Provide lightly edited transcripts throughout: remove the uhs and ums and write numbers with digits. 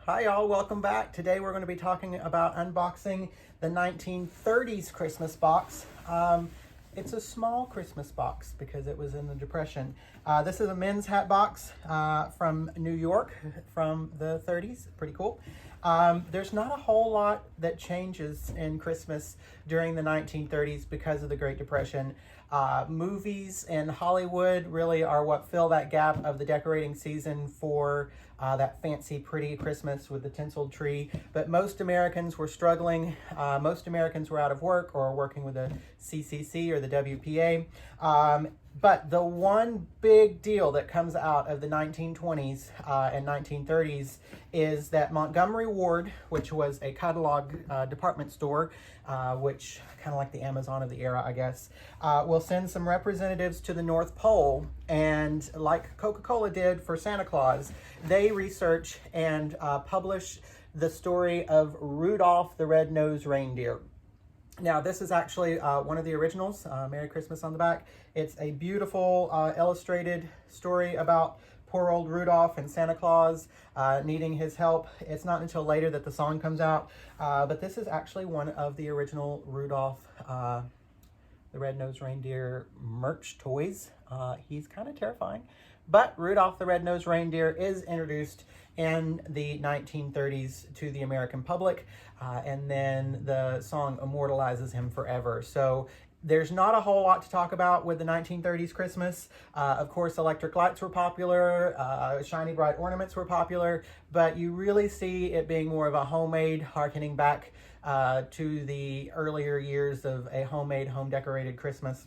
Hi y'all, welcome back. Today we're going to be talking about unboxing the 1930s Christmas box. It's a small Christmas box because it was in the Depression. This is a men's hat box from New York from the 30s. Pretty cool. There's not a whole lot that changes in Christmas during the 1930s because of the Great Depression. Movies and Hollywood really are what fill that gap of the decorating season for that fancy, pretty Christmas with the tinseled tree. But most Americans were struggling. Most Americans were out of work or working with the CCC or the WPA. But the one big deal that comes out of the 1920s and 1930s is that Montgomery Ward, which was a catalog department store, which kind of like the Amazon of the era, I guess, will send some representatives to the North Pole. And like Coca-Cola did for Santa Claus, they research and publish the story of Rudolph the Red-Nosed Reindeer. Now, this is actually one of the originals, Merry Christmas on the back. It's a beautiful illustrated story about poor old Rudolph and Santa Claus needing his help. It's not until later that the song comes out, but this is actually one of the original Rudolph the Red-Nosed Reindeer merch toys. He's kind of terrifying, but Rudolph the Red-Nosed Reindeer is introduced in the 1930s to the American public, and then the song immortalizes him forever. So there's not a whole lot to talk about with the 1930s Christmas. Of course, electric lights were popular, shiny bright ornaments were popular, but you really see it being more of a homemade, harkening back to the earlier years of a homemade, home-decorated Christmas.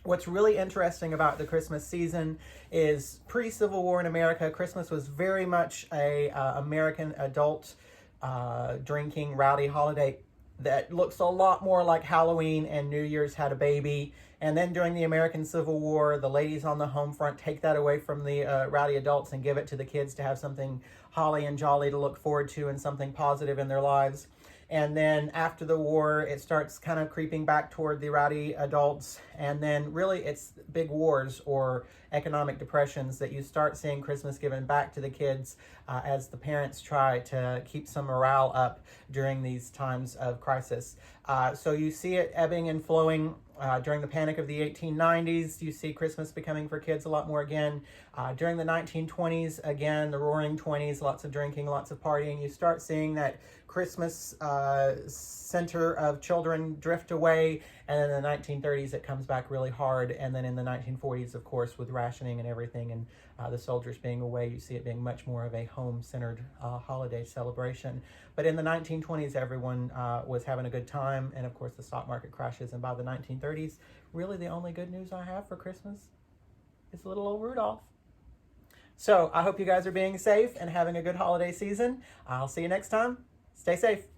What's really interesting about the Christmas season is pre-Civil War in America, Christmas was very much a American adult drinking, rowdy holiday that looks a lot more like Halloween and New Year's had a baby. And then during the American Civil War, the ladies on the home front take that away from the rowdy adults and give it to the kids to have something holly and jolly to look forward to and something positive in their lives. And then after the war, it starts kind of creeping back toward the rowdy adults. And then really it's big wars or economic depressions that you start seeing Christmas given back to the kids as the parents try to keep some morale up during these times of crisis. So you see it ebbing and flowing. During the panic of the 1890s, you see Christmas becoming for kids a lot more again. During the 1920s, again, the roaring 20s, lots of drinking, lots of partying. You start seeing that Christmas center of children drift away, and then in the 1930s it comes back really hard, and then in the 1940s, of course, with rationing and everything and the soldiers being away, you see it being much more of a home-centered holiday celebration. But in the 1920s, everyone was having a good time, and of course the stock market crashes, and by the 1930s, really the only good news I have for Christmas is little old Rudolph. So I hope you guys are being safe and having a good holiday season. I'll see you next time. Stay safe.